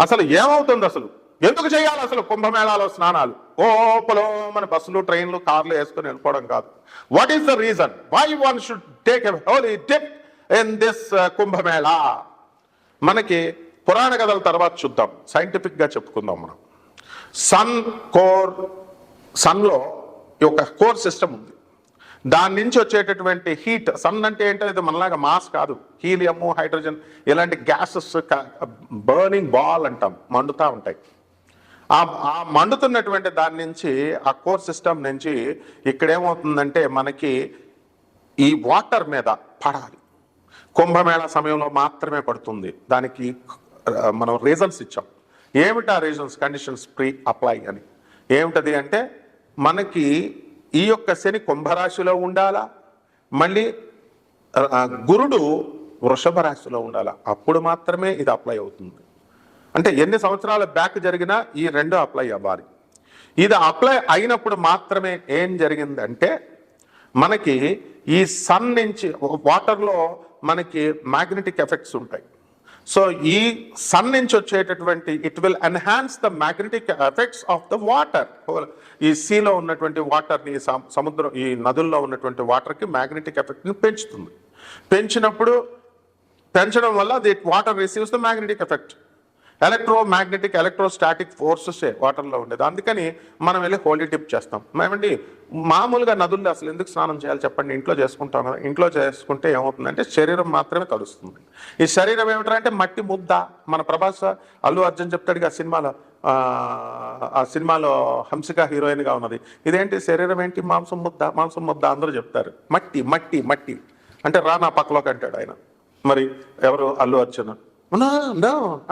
అసలు ఏమవుతుంది, అసలు ఎందుకు చేయాలి అసలు కుంభమేళాలో స్నానాలు? ఓపలో మన బస్సులు, ట్రైన్లు, కార్లు వేసుకొని వెళ్ళిపోవడం కాదు. What is the reason why one should take a holy dip in this Kumbh Mela? మనకి పురాణ కథల తర్వాత చూద్దాం, సైంటిఫిక్ గా చెప్పుకుందాం. మనం సన్లో ఒక కోర్ సిస్టమ్ ఉంది. దాని నుంచి వచ్చేటటువంటి హీట్, సన్ అంటే ఏంటో ఇది మనలాగా మాస్ కాదు, హీలియము, హైడ్రోజన్ ఇలాంటి గ్యాసెస్ బర్నింగ్ బాల్ అంటాం, మండుతూ ఉంటాయి. ఆ మండుతున్నటువంటి దాని నుంచి, ఆ కోర్ సిస్టమ్ నుంచి ఇక్కడేమవుతుందంటే మనకి ఈ వాటర్ మీద పడాలి. కుంభమేళా సమయంలో మాత్రమే పడుతుంది. దానికి మనం రీజన్స్ ఇచ్చాం. ఏమిటా రీజన్స్? కండిషన్స్ ప్రీ అప్లై అని. ఏమిటది అంటే మనకి ఈ యొక్క శని కుంభరాశిలో ఉండాలా, మళ్ళీ గురుడు వృషభ రాశిలో ఉండాలా, అప్పుడు మాత్రమే ఇది అప్లై అవుతుంది. అంటే ఎన్ని సంవత్సరాల బ్యాక్ జరిగినా ఈ రెండు అప్లై అవ్వాలి. ఇది అప్లై అయినప్పుడు మాత్రమే ఏం జరిగిందంటే మనకి ఈ సన్ నుంచి వాటర్లో మనకి మ్యాగ్నెటిక్ ఎఫెక్ట్స్ ఉంటాయి. సో ఈ సన్ నుంచి వచ్చేటటువంటి it will enhance the magnetic effects of the water. ఈ సీలో ఉన్నటువంటి వాటర్ని, సముద్రం, ఈ నదుల్లో ఉన్నటువంటి వాటర్కి మ్యాగ్నెటిక్ ఎఫెక్ట్ని పెంచుతుంది. పెంచడం వల్ల the water receives the magnetic effect. Electromagnetic, electrostatic ఫోర్సెసే వాటర్లో ఉండేది. అందుకని మనం వెళ్ళి హోలీ డిప్ చేస్తాం. మేమండి మామూలుగా నదుల్లో అసలు ఎందుకు స్నానం చేయాలి చెప్పండి? ఇంట్లో చేసుకుంటాం కదా. ఇంట్లో చేసుకుంటే ఏమవుతుందంటే శరీరం మాత్రమే తడుస్తుంది. ఈ శరీరం ఏమిటంటే మట్టి ముద్ద. మన ప్రభాస్, అల్లు అర్జున్ చెప్తాడు ఆ సినిమాలో హంసిక హీరోయిన్గా ఉన్నది. ఇదేంటి శరీరం ఏంటి? మాంసం ముద్ద, మాంసం ముద్ద అందరూ చెప్తారు. మట్టి మట్టి మట్టి అంటే రా నా పక్కలోకి అంటాడు ఆయన. మరి ఎవరు? అల్లు అర్జున్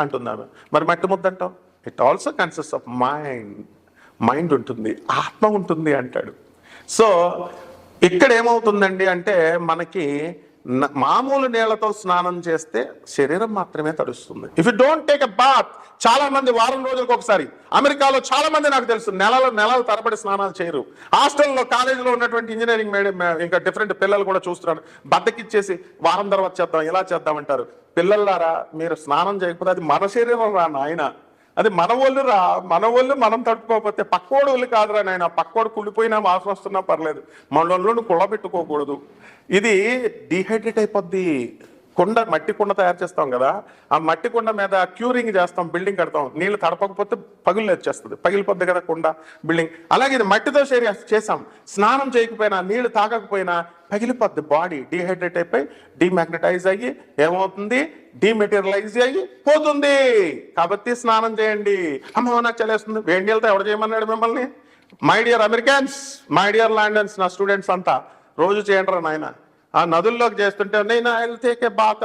అంటున్నాను. మరి మట్టి ముద్ద అంటాం. It also consist of mind ఉంటుంది, ఆత్మ ఉంటుంది అంటాడు. సో ఇక్కడ ఏమవుతుందండి అంటే మనకి మామూలు నీళ్లతో స్నానం చేస్తే శరీరం మాత్రమే తడుస్తుంది. If you don't take a bath, చాలా మంది వారం రోజులకు ఒకసారి, అమెరికాలో చాలా మంది నాకు తెలుసు నెలల తరబడి స్నానాలు చేయరు. హాస్టల్లో, కాలేజీలో ఉన్నటువంటి ఇంజనీరింగ్ ఇంకా డిఫరెంట్ పిల్లలు కూడా చూస్తున్నాను, బద్దకిచ్చేసి వారం తర్వాత చేద్దాం, ఇలా చేద్దామంటారు. పిల్లలారా, మీరు స్నానం చేయకపోతే అది మన శరీరం రా నాయన, అది మన ఒళ్ళు రా. మన ఒళ్ళు మనం తట్టుకోకపోతే పక్కోడు ఒళ్ళు కాదురా నాయన. పక్కోడు కుళ్ళిపోయినా, వాసన వస్తున్నా పర్లేదు, మన ఒళ్ళు కుళ్ళబెట్టుకోకూడదు. ఇది డిహైడ్రేట్ అయిపోద్ది. మట్టి కుండ తయారు చేస్తాం కదా, ఆ మట్టి కుండ మీద క్యూరింగ్ చేస్తాం, బిల్డింగ్ కడతాం. నీళ్లు తడపకపోతే పగులు వచ్చేస్తుంది, పగిలిపోద్ది కదా కుండ, బిల్డింగ్. అలాగే ఇది మట్టితో చేసాం. స్నానం చేయకపోయినా, నీళ్లు తాగకపోయినా పగిలిపోద్ది. బాడీ డిహైడ్రేట్ అయిపోయి డిమాగ్నటైజ్ అయ్యి ఏమవుతుంది? డిమెటీరియలైజ్ అయ్యి పోతుంది. కాబట్టి స్నానం చేయండి. అమ్మ నాకు చలేస్తుంది, వేడి నీళ్ళతో ఎవరు చేయమన్నాడు మిమ్మల్ని? My dear Americans, my dear London's, నా స్టూడెంట్స్ అంతా రోజు చేయండి రా నాయన. ఆ నదుల్లోకి చేస్తుంటే నేను టేక్ ఏ బాత్,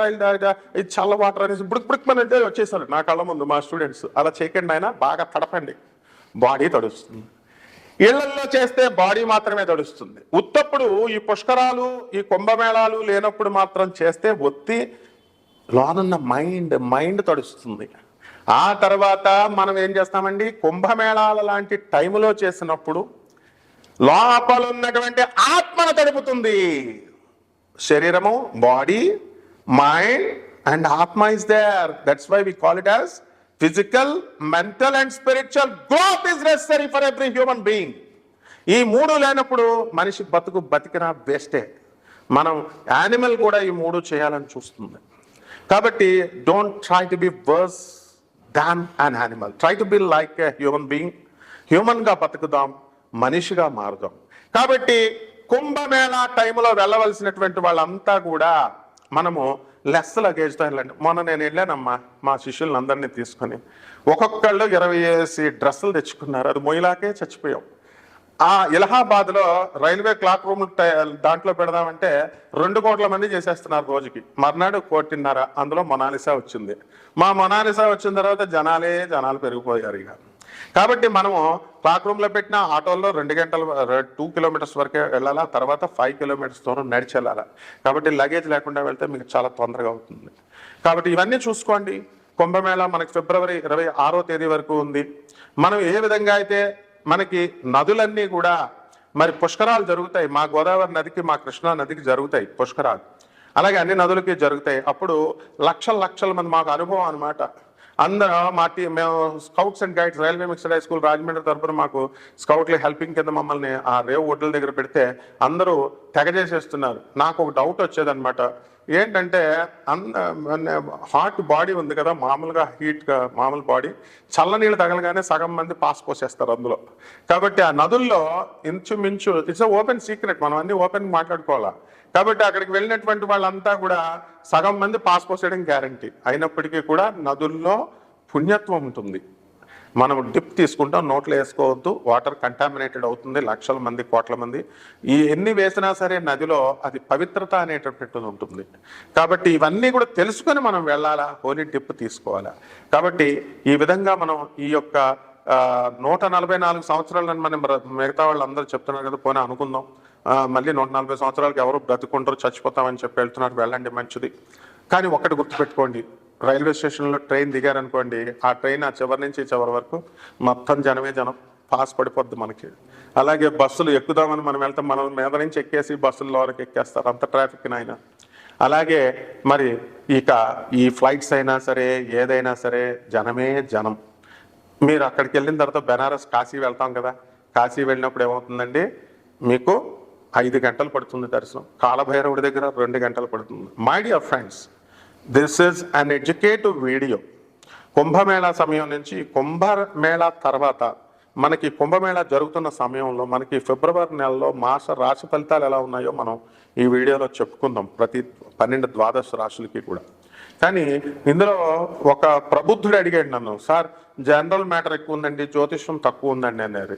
ఇది చల్ల వాటర్ అనేసి బుడుకుమనంటే వచ్చేసారు నా కళ్ళ ముందు మా స్టూడెంట్స్. అలా చేయకండి ఆయన, బాగా తడపండి, బాడీ తడుస్తుంది. ఇళ్లల్లో చేస్తే బాడీ మాత్రమే తడుస్తుంది. ఉత్తప్పుడు ఈ పుష్కరాలు, ఈ కుంభమేళాలు లేనప్పుడు మాత్రం చేస్తే ఒత్తి లోనున్న మైండ్ తడుస్తుంది. ఆ తర్వాత మనం ఏం చేస్తామండి? కుంభమేళాల లాంటి టైములో చేసినప్పుడు లోపల ఉన్నటువంటి ఆత్మను తడుపుతుంది. శరీరము, బాడీ, మైండ్ అండ్ ఆత్మ is there. That's why we call it as physical, mental and spiritual growth is necessary for every human being. ఈ మూడు లేనప్పుడు మనిషి బతికినా వేస్టే. మనం యానిమల్ కూడా ఈ మూడు చేయాలని చూస్తుంది. కాబట్టి don't try to be worse than an animal, try to be like a human being. హ్యూమన్గా బతుకుదాం, మనిషిగా మారుదాం. కాబట్టి కుంభమేళా టైంలో వెళ్ళవలసినటువంటి వాళ్ళంతా కూడా మనము లెస్ లగేజ్తో వెళ్ళండి. మొన్న నేను వెళ్ళానమ్మా, మా శిష్యులను అందరినీ తీసుకొని, ఒక్కొక్కళ్ళు 20 డ్రెస్సులు తెచ్చుకున్నారు. అది మొయిలాకే చచ్చిపోయాం. ఆ ఇలహాబాద్లో రైల్వే క్లాక్ రూమ్ దాంట్లో పెడదామంటే 2 కోట్ల మంది చేసేస్తున్నారు రోజుకి. మర్నాడు 1.5 కోటి, అందులో మొనాలిసా వచ్చింది. మా మొనాలిసా వచ్చిన తర్వాత జనాలు పెరిగిపోయారు ఇక. కాబట్టి మనము క్లాక్ రూమ్లో పెట్టిన ఆటోల్లో 2 కిలోమీటర్స్ వరకే వెళ్ళాలా, తర్వాత 5 కిలోమీటర్స్ దూరం నడిచి వెళ్ళాలా. కాబట్టి లగేజ్ లేకుండా వెళ్తే మీకు చాలా తొందరగా అవుతుంది. కాబట్టి ఇవన్నీ చూసుకోండి. కుంభమేళా మనకి ఫిబ్రవరి 26వ తేదీ వరకు ఉంది. మనం ఏ విధంగా అయితే మనకి నదులన్నీ కూడా మరి పుష్కరాలు జరుగుతాయి. మా గోదావరి నదికి, మా కృష్ణా నదికి జరుగుతాయి పుష్కరాలు, అలాగే అన్ని నదులకి జరుగుతాయి. అప్పుడు లక్షల మంది, మాకు అనుభవం అనమాట. అందరూ మేము scouts and guides railway mixed high school Rajahmundry తరపున మాకు స్కౌట్లు హెల్పింగ్ కింద మమ్మల్ని ఆ రేవు ఒడ్ల దగ్గర పెడితే అందరూ తెగ చేసేస్తున్నారు. నాకు ఒక డౌట్ వచ్చేదన్నమాట, ఏంటంటే హాట్ బాడీ ఉంది కదా, మామూలుగా హీట్గా మామూలు బాడీ, చల్లనీళ్ళు తగలగానే సగం మంది పాస్ పోసేస్తారు అందులో. కాబట్టి ఆ నదుల్లో ఇంచుమించు ఇట్స్ ఓపెన్ సీక్రెట్, మనం అన్ని ఓపెన్ మాట్లాడుకోవాలా. కాబట్టి అక్కడికి వెళ్ళినటువంటి వాళ్ళంతా కూడా సగం మంది పాస్ పోసేయడం గ్యారంటీ. అయినప్పటికీ కూడా నదుల్లో పుణ్యత్వం ఉంటుంది. మనం డిప్ తీసుకుంటాం, నోట్లో వేసుకోవద్దు, వాటర్ కంటామినేటెడ్ అవుతుంది, లక్షల మంది కోట్ల మంది ఎన్ని వేసినా సరే నదిలో అది పవిత్రత అనేటటువంటిది ఉంటుంది. కాబట్టి ఇవన్నీ కూడా తెలుసుకొని మనం వెళ్ళాలా, హోలీ డిప్ తీసుకోవాలా. కాబట్టి ఈ విధంగా మనం ఈ యొక్క 144 సంవత్సరాలను మనం మిగతా వాళ్ళందరూ చెప్తున్నారు కదా, పోనీ అనుకుందాం మళ్ళీ 140 సంవత్సరాలకు ఎవరు బ్రతుకుంటారు, చచ్చిపోతామని చెప్పి వెళ్తున్నారు, వెళ్ళండి మంచిది. కానీ ఒక్కటి గుర్తుపెట్టుకోండి, రైల్వే స్టేషన్లో ట్రైన్ దిగారనుకోండి, ఆ ట్రైన్ ఆ చివరి నుంచి చివరి వరకు మొత్తం జనమే జనం, పాస్ పడిపోద్ది మనకి. అలాగే బస్సులు ఎక్కుదామని మనం వెళ్తాం, మనం మీద నుంచి ఎక్కేసి బస్సుల్లో వరకు ఎక్కేస్తారు, అంత ట్రాఫిక్ అయినా. అలాగే మరి ఇక ఈ ఫ్లైట్స్ అయినా సరే ఏదైనా సరే జనమే జనం. మీరు అక్కడికి వెళ్ళిన తర్వాత బెనారస్ కాశీ వెళ్తాం కదా, కాశీ వెళ్ళినప్పుడు ఏమవుతుందండి, మీకు 5 గంటలు పడుతుంది దర్శనం, కాలభైరవుడి దగ్గర 2 గంటలు పడుతుంది. My dear friends, this is an educative video. Kumbh Mela సమయం నుంచి కుంభమేళా తర్వాత మనకి కుంభమేళా జరుగుతున్న సమయంలో మనకి ఫిబ్రవరి నెలలో మాస రాశి ఫలితాలు ఎలా ఉన్నాయో మనం ఈ వీడియోలో చెప్పుకుందాం, ప్రతి 12 ద్వాదశ రాశులకి కూడా. కానీ ఇందులో ఒక ప్రబుద్ధుడు అడిగాడు నన్ను, సార్ జనరల్ మ్యాటర్ ఎక్కువ ఉందండి, జ్యోతిష్యం తక్కువ ఉందండి అనేది.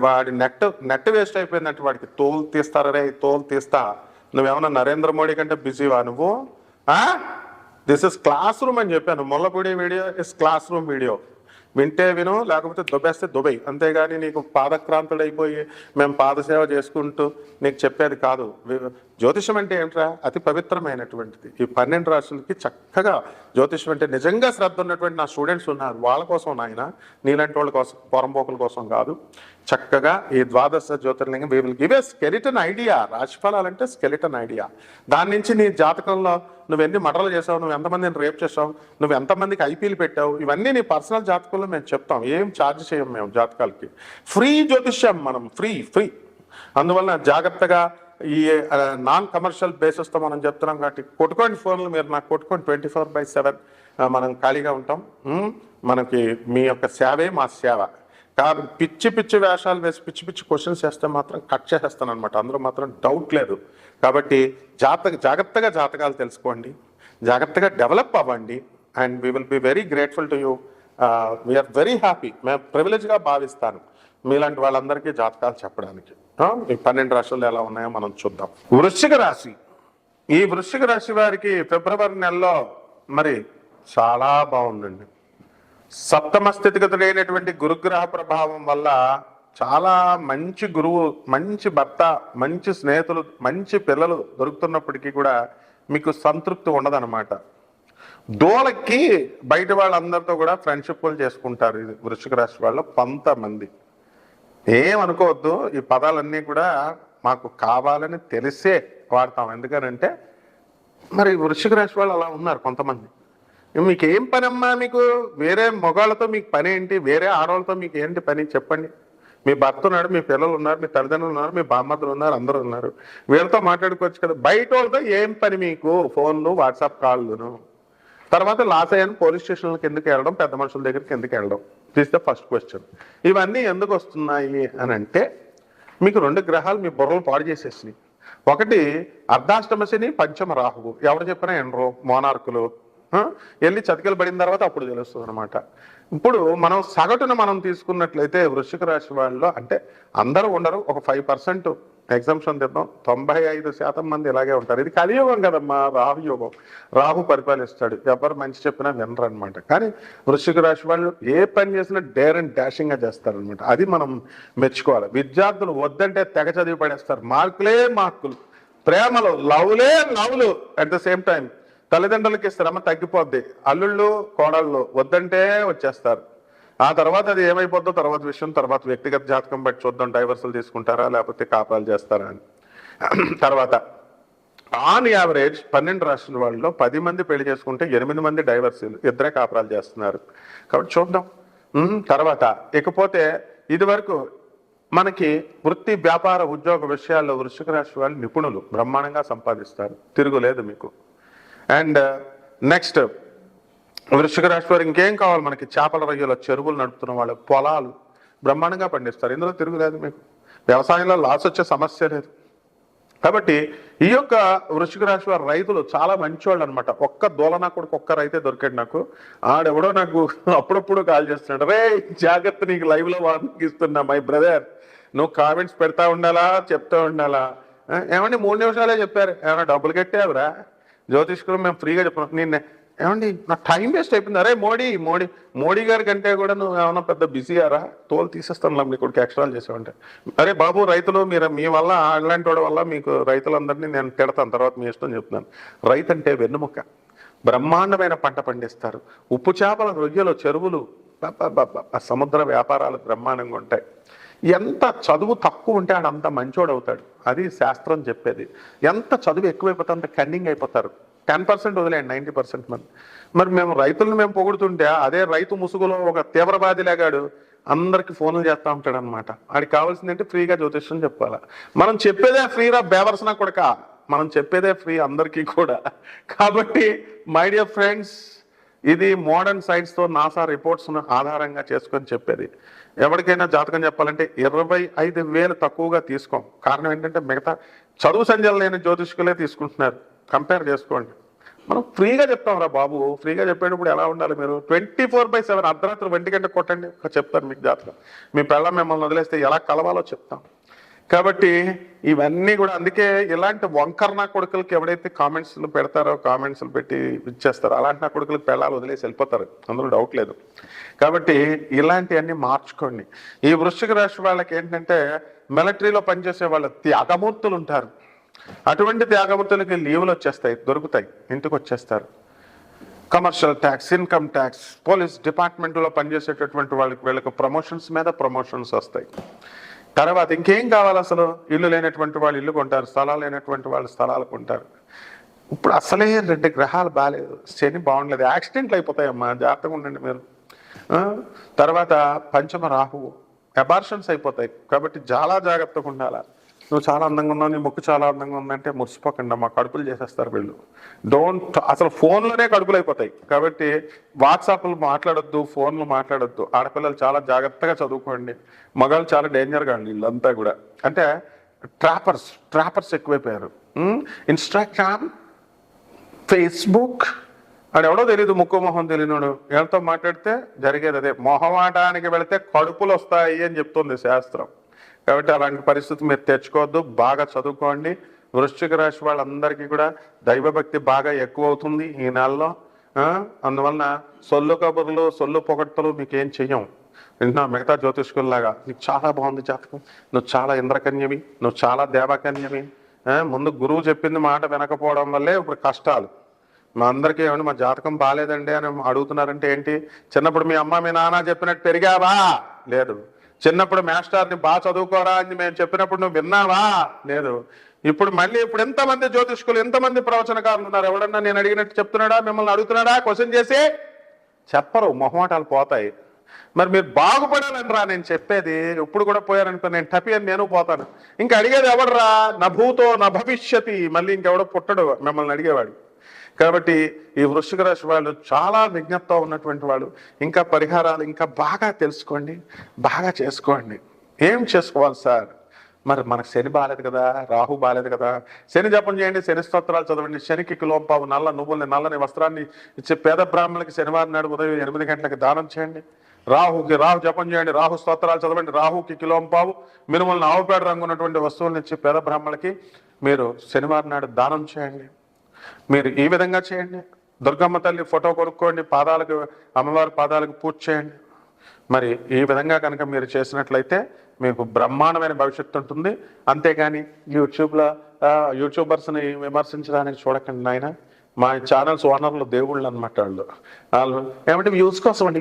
వాడి నెట్ వేస్ట్ అయిపోయిందంటే వాడికి తోలు తీస్తారే, తోలు తీస్తా, నువ్వేమన్నా నరేంద్ర మోడీ కంటే బిజీవా నువ్వు? దిస్ ఇస్ క్లాస్ రూమ్ అని చెప్పాను. Mullapudi video is class room video. వింటే విను, లేకపోతే దుబ్బేస్తే దుబై, అంతేగాని నీకు పాదక్రాంతుడైపోయి మేము పాదసేవ చేసుకుంటూ నీకు చెప్పేది కాదు. జ్యోతిషం అంటే ఏంట్రా, అతి పవిత్రమైనటువంటిది. ఈ 12 రాశులకి చక్కగా జ్యోతిషం అంటే నిజంగా శ్రద్ధ ఉన్నటువంటి నా స్టూడెంట్స్ ఉన్నారు, వాళ్ళ కోసం నాయన, నీలాంటి వాళ్ళ కోసం, పొరంపోకుల కోసం కాదు. చక్కగా ఈ ద్వాదశ జ్యోతిర్లింగం we will give a skeleton idea. రాశిఫలాలంటే స్కెలిటన్ ఐడియా. దాని నుంచి నీ జాతకంలో నువ్వు ఎన్ని మర్డర్లు చేసావు, నువ్వు ఎంతమందిని రేప్ చేసావు, నువ్వు ఎంతమందికి ఐపీలు పెట్టావు, ఇవన్నీ నీ పర్సనల్ జాతకంలో మేము చెప్తాం. ఏం ఛార్జ్ చేయం మేము జాతకాలకి. ఫ్రీ జ్యోతిష్యం మనం, ఫ్రీ. అందువల్ల జాగ్రత్తగా ఈ నాన్ కమర్షియల్ బేసిస్తో మనం చెప్తున్నాం. కాబట్టి కొట్టుకోండి ఫోన్లు, మీరు నాకు కొట్టుకోండి, 24/7 మనం ఖాళీగా ఉంటాం. మనకి మీ యొక్క సేవే మా సేవ. కాబట్టి పిచ్చి వేషాలు వేసి పిచ్చి క్వశ్చన్స్ వేస్తే మాత్రం కట్ చేసేస్తాను అనమాట, అందులో మాత్రం డౌట్ లేదు. కాబట్టి జాగ్రత్తగా జాతకాలు తెలుసుకోండి, జాగ్రత్తగా డెవలప్ అవ్వండి. And we will be very grateful to you. We are very happy. మేము ప్రివిలేజ్గా భావిస్తాను మీలాంటి వాళ్ళందరికీ జాతకాలు చెప్పడానికి. ఈ 12 రాశులు ఎలా ఉన్నాయో మనం చూద్దాం. వృశ్చిక రాశి, ఈ వృశ్చిక రాశి వారికి ఫిబ్రవరి నెలలో మరి చాలా బాగుందండి. సప్తమ స్థితిగతుడైనటువంటి గురుగ్రహ ప్రభావం వల్ల చాలా మంచి గురువు, మంచి భర్త, మంచి స్నేహితులు, మంచి పిల్లలు దొరుకుతున్నప్పటికీ కూడా మీకు సంతృప్తి ఉండదన్నమాట. దోలకి బయట వాళ్ళందరితో కూడా ఫ్రెండ్షిప్లు చేసుకుంటారు. ఇది వృశ్చిక రాశి వాళ్ళు కొంతమంది. ఏమనుకోవద్దు, ఈ పదాలన్నీ కూడా మాకు కావాలని తెలిసే వాడతాం. ఎందుకనంటే మరి వృశ్చిక రాశి వాళ్ళు అలా ఉన్నారు కొంతమంది. మీకు ఏం పని అమ్మా, మీకు వేరే మగవాళ్ళతో మీకు పని ఏంటి, వేరే ఆడవాళ్ళతో మీకు ఏంటి పని చెప్పండి. మీ భర్త ఉన్నాడు, మీ పిల్లలు ఉన్నారు, మీ తల్లిదండ్రులు ఉన్నారు, మీ బామ్మతులు ఉన్నారు, అందరూ ఉన్నారు, వీళ్ళతో మాట్లాడుకోవచ్చు కదా. బయట వాళ్ళతో ఏం పని మీకు, ఫోన్లు, వాట్సాప్ కాల్లును. తర్వాత లాస్ అయ్యాను పోలీస్ స్టేషన్లకు ఎందుకు వెళ్ళడం, పెద్ద మనుషుల దగ్గరికి ఎందుకు వెళ్ళడం, దిస్ ద ఫస్ట్ క్వశ్చన్. ఇవన్నీ ఎందుకు వస్తున్నాయి అని అంటే మీకు 2 గ్రహాలు మీ బుర్రలు పాడు చేసేసినాయి. ఒకటి అర్ధాష్టమ శని, పంచమ రాహువు. ఎవరు చెప్పినా ఎనరు మోనార్కులు. వెళ్ళి చతికిలు పడిన తర్వాత అప్పుడు తెలుస్తుంది అనమాట. ఇప్పుడు మనం సగటున మనం తీసుకున్నట్లయితే వృశ్చిక రాశి వాళ్ళు, అంటే అందరూ ఉండరు, ఒక 5% ఎగ్జామ్షన్ తెద్దాం, 95% మంది ఇలాగే ఉంటారు. ఇది కలియుగం కదమ్మా, రాహుయోగం. రాహు పరిపాలిస్తాడు, ఎవరు మంచి చెప్పినా వినరు అనమాట. కానీ వృశ్చిక రాశి వాళ్ళు ఏ పని చేసినా డేర్ అండ్ డాషింగ్గా చేస్తారనమాట. అది మనం మెచ్చుకోవాలి. విద్యార్థులు వద్దంటే తెగ చదివి పడేస్తారు, మార్కులే మార్కులు, ప్రేమలు, లవ్లు. అట్ ద సేమ్ టైం తల్లిదండ్రులకి శ్రమ తగ్గిపోద్ది, అల్లుళ్ళు కోడళ్ళు వద్దంటే వచ్చేస్తారు. ఆ తర్వాత అది ఏమైపోద్దో తర్వాత విషయం, తర్వాత వ్యక్తిగత జాతకం బట్టి చూద్దాం, డైవర్సులు తీసుకుంటారా లేకపోతే కాపురాలు చేస్తారా అని. తర్వాత ఆన్ యావరేజ్ 12 రాష్ట్రాల వాళ్ళలో 10 మంది పెళ్లి చేసుకుంటే 8 మంది డైవర్సీలు, ఇద్దరే కాపురాలు చేస్తున్నారు. కాబట్టి చూద్దాం. తర్వాత ఇకపోతే ఇది వరకు మనకి వృత్తి వ్యాపార ఉద్యోగ విషయాల్లో వృశ్చిక రాశి వాళ్ళు నిపుణులు, బ్రహ్మాండంగా సంపాదిస్తారు, తిరుగులేదు మీకు. అండ్ నెక్స్ట్ వృశ్చిక రాశి వారు ఇంకేం కావాలి మనకి? చేపల రొయ్యల చెరువులు నడుపుతున్న వాళ్ళు, పొలాలు బ్రహ్మాండంగా పండిస్తారు, ఇందులో తిరుగులేదు మీకు. వ్యవసాయంలో లాస్ వచ్చే సమస్య లేదు. కాబట్టి ఈ యొక్క వృశ్చిక రాశి వారి రైతులు చాలా మంచివాళ్ళు అనమాట. ఒక్క దోలనా కొడుకు ఒక్క రైతే దొరికాడు నాకు. ఆడెవడో నాకు అప్పుడప్పుడు కాల్ చేస్తున్నాడు, రే జాగ్రత్త, నీకు లైవ్ లో వార్నింగ్ ఇస్తున్నా మై బ్రదర్, నువ్వు కామెంట్స్ పెడతా ఉండాలా, చెప్తా ఉండాలా. ఏమండి 3 నిమిషాలే చెప్పారు, ఏమన్నా డబ్బులు కట్టావురా? జ్యోతిష్కులు మేము ఫ్రీగా చెప్పిన నిన్నే ఏమండి నా టైం వేస్ట్ అయిపోయింది. అరే మోడీ గారి కంటే కూడా నువ్వు ఏమన్నా పెద్ద బిజీయారా? తోలు తీసేస్తాను నీకు ఎక్స్ట్రాలు చేసావంటే. అరే బాబు, రైతులు మీరు మీ వల్ల అలాంటి వాడి వల్ల మీకు రైతులందరినీ నేను తిడతాను, తర్వాత మీ ఇష్టం చెప్తున్నాను. రైతు అంటే వెన్నుముక్క, బ్రహ్మాండమైన పంట పండిస్తారు. ఉప్పు చేపల రొయ్యలు చెరువులు, సముద్ర వ్యాపారాలు బ్రహ్మాండంగా ఉంటాయి. ఎంత చదువు తక్కువ ఉంటే ఆడ అంత మంచోడు అవుతాడు, అది శాస్త్రం చెప్పేది. ఎంత చదువు ఎక్కువైపోతే అంత కన్నింగ్ అయిపోతారు. 10% వదిలేండి, 90% మంది. మరి మేము రైతులను మేము పొగుడుతుంటే అదే రైతు ముసుగులో ఒక తీవ్రవాది లేగాడు అందరికి ఫోన్లు చేస్తూ ఉంటాడు అనమాట. ఆడికి కావాల్సిందంటే ఫ్రీగా జ్యోతిష్యం చెప్పాలా. మనం చెప్పేదే ఫ్రీరా బేవర్సన కొడక, మనం చెప్పేదే ఫ్రీ అందరికీ కూడా. కాబట్టి మై డియర్ ఫ్రెండ్స్, ఇది మోడర్న్ సైన్స్తో నాసా రిపోర్ట్స్ను ఆధారంగా చేసుకొని చెప్పేది. ఎవరికైనా జాతకం చెప్పాలంటే 25,000 తక్కువగా తీసుకోం. కారణం ఏంటంటే మిగతా చదువు సంజలు లేని జ్యోతిష్కులే తీసుకుంటున్నారు. కంపేర్ చేసుకోండి. మనం ఫ్రీగా చెప్తాం రా బాబు. ఫ్రీగా చెప్పేటప్పుడు ఎలా ఉండాలి? మీరు 24/7 అర్ధరాత్రి 1 గంట కొట్టండి, చెప్తారు మీకు జాతకం. మీ పిల్ల మిమ్మల్ని వదిలేస్తే ఎలా కలవాలో చెప్తాం. కాబట్టి ఇవన్నీ కూడా అందుకే ఇలాంటి వంకర నా కొడుకులకి ఎవడైతే కామెంట్స్లు పెడతారో, కామెంట్స్లు పెట్టి ఇచ్చేస్తారో, అలాంటి నా కొడుకులకు పెళ్ళాలు వదిలేసి వెళ్ళిపోతారు, అందులో డౌట్ లేదు. కాబట్టి ఇలాంటివన్నీ మార్చుకోండి. ఈ వృశ్చిక రాశి వాళ్ళకి ఏంటంటే మిలిటరీలో పనిచేసే వాళ్ళ త్యాగమూర్తులు ఉంటారు. అటువంటి త్యాగమూర్తులకి లీవులు వచ్చేస్తాయి, దొరుకుతాయి, ఇంటికి వచ్చేస్తారు. Commercial tax, income tax, police డిపార్ట్మెంట్లో పనిచేసేటటువంటి వీళ్ళకి ప్రమోషన్స్ మీద ప్రమోషన్స్ వస్తాయి. తర్వాత ఇంకేం కావాలి? అసలు ఇల్లు లేనటువంటి వాళ్ళు ఇల్లు కొంటారు, స్థలాలు లేనటువంటి వాళ్ళు స్థలాలు కొంటారు. ఇప్పుడు అసలే 2 గ్రహాలు బాగాలేదు, శని బాగుండలేదు, యాక్సిడెంట్లు అయిపోతాయమ్మా, జాగ్రత్తగా ఉండండి మీరు. తర్వాత పంచమ రాహువు, అబార్షన్స్ అయిపోతాయి. కాబట్టి చాలా జాగ్రత్తగా ఉండాలి. నువ్వు చాలా అందంగా ఉన్నావు, నీ ముక్కు చాలా అందంగా ఉందంటే మురిసిపోకుండా మా కడుపులు చేసేస్తారు వీళ్ళు. అసలు ఫోన్లోనే కడుపులు అయిపోతాయి. కాబట్టి వాట్సాప్లు మాట్లాడొద్దు, ఫోన్లు మాట్లాడొద్దు. ఆడపిల్లలు చాలా జాగ్రత్తగా చదువుకోండి. మగాళ్ళు చాలా డేంజర్గా అండి వీళ్ళంతా కూడా. అంటే ట్రాపర్స్ ఎక్కువైపోయారు. ఇన్స్టాగ్రామ్, ఫేస్బుక్, అని ఎవడో తెలియదు, ముక్కు మొహం తెలియనోడు ఎవరితో మాట్లాడితే జరిగేది అదే. మొహమాటానికి వెళితే కడుపులు వస్తాయి అని చెప్తుంది శాస్త్రం. కాబట్టి అలాంటి పరిస్థితి మీరు తెచ్చుకోవద్దు. బాగా చదువుకోండి. వృశ్చిక రాశి వాళ్ళందరికీ కూడా దైవభక్తి బాగా ఎక్కువ అవుతుంది ఈ నెలలో. అందువలన సొల్లు కబుర్లు, సొల్లు పొగడ్తలు మీకు ఏం చెయ్యం. మిగతా జ్యోతిష్కుల్లాగా నీకు చాలా బాగుంది జాతకం, నువ్వు చాలా ఇంద్రకన్యవి, నువ్వు చాలా దేవకన్యవి. ముందు గురువు చెప్పింది మాట వినకపోవడం వల్లే ఇప్పుడు కష్టాలు. మా అందరికీ ఏమంటే మా జాతకం బాగాలేదండి అని అడుగుతున్నారంటే ఏంటి? చిన్నప్పుడు మీ అమ్మ మీ నాన్న చెప్పినట్టు పెరిగావా? లేదు. చిన్నప్పుడు మాస్టర్ని బాగా చదువుకోరా అని మేము చెప్పినప్పుడు నువ్వు విన్నావా? లేదు. ఇప్పుడు ఎంతమంది జ్యోతిష్కులు, ఎంతమంది ప్రవచనకారులు ఉన్నారు? ఎవడన్నా నేను అడిగినట్టు చెప్తున్నాడా? మిమ్మల్ని అడుగుతున్నాడా? క్వశ్చన్ చేసి చెప్పరు, మొహమాటాలు పోతాయి. మరి మీరు బాగుపడాలని రా నేను చెప్పేది. ఇప్పుడు కూడా పోయారనుకో నేను టపి అని నేను పోతాను. ఇంకా అడిగేది ఎవడరా? నా భూతో నా భవిష్యతి, మళ్ళీ ఇంకెవడో పుట్టడు మిమ్మల్ని అడిగేవాడు. కాబట్టి ఈ వృశ్చిక రాశి వాళ్ళు చాలా విజ్ఞప్తితో ఉన్నటువంటి వాళ్ళు. ఇంకా పరిహారాలు ఇంకా బాగా తెలుసుకోండి, బాగా చేసుకోండి. ఏం చేసుకోవాలి సార్? మరి మనకు శని బాగాలేదు కదా, రాహు బాగాలేదు కదా. శని జపం చేయండి, శని స్తోత్రాలు చదవండి. శనికి కిలోంపావు నల్ల నువ్వుల్ని, నల్లని వస్త్రాన్ని ఇచ్చే పేద బ్రాహ్మణులకి శనివారం నాడు ఉదయం 8 గంటలకు దానం చేయండి. రాహు జపం చేయండి, రాహు స్తోత్రాలు చదవండి. రాహుకి కిలోంపావు మినుములను ఆవుపేడ రంగు ఉన్నటువంటి వస్తువులను ఇచ్చి పేద బ్రాహ్మణులకి మీరు శనివారం నాడు దానం చేయండి. మీరు ఈ విధంగా చేయండి. దుర్గమ్మ తల్లి ఫోటో కొనుక్కోండి, అమ్మవారి పాదాలకు పూజ చేయండి. మరి ఈ విధంగా కనుక మీరు చేసినట్లయితే మీకు బ్రహ్మాండమైన భవిష్యత్తు ఉంటుంది. అంతేగాని యూట్యూబర్స్ని విమర్శించడానికి చూడకండి నాయన. మా ఛానల్స్ ఓనర్లు దేవుళ్ళు అనమాట వాళ్ళు ఏమంటే వ్యూస్ కోసం అండి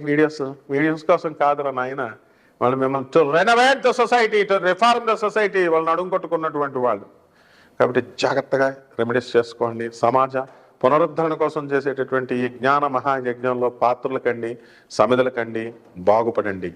వీడియోస్ కోసం కాదురా నాయన. వాళ్ళు మిమ్మల్ని to renovate the society, to reform the society, వాళ్ళని అడుగు కొట్టుకున్నటువంటి వాళ్ళు. కాబట్టి జాగ్రత్తగా రెమెడీస్ చేసుకోండి. సమాజ పునరుద్ధరణ కోసం చేసేటటువంటి ఈ జ్ఞాన మహాయజ్ఞంలో పాత్రలకండి, సమిధలకండి, బాగుపడండి.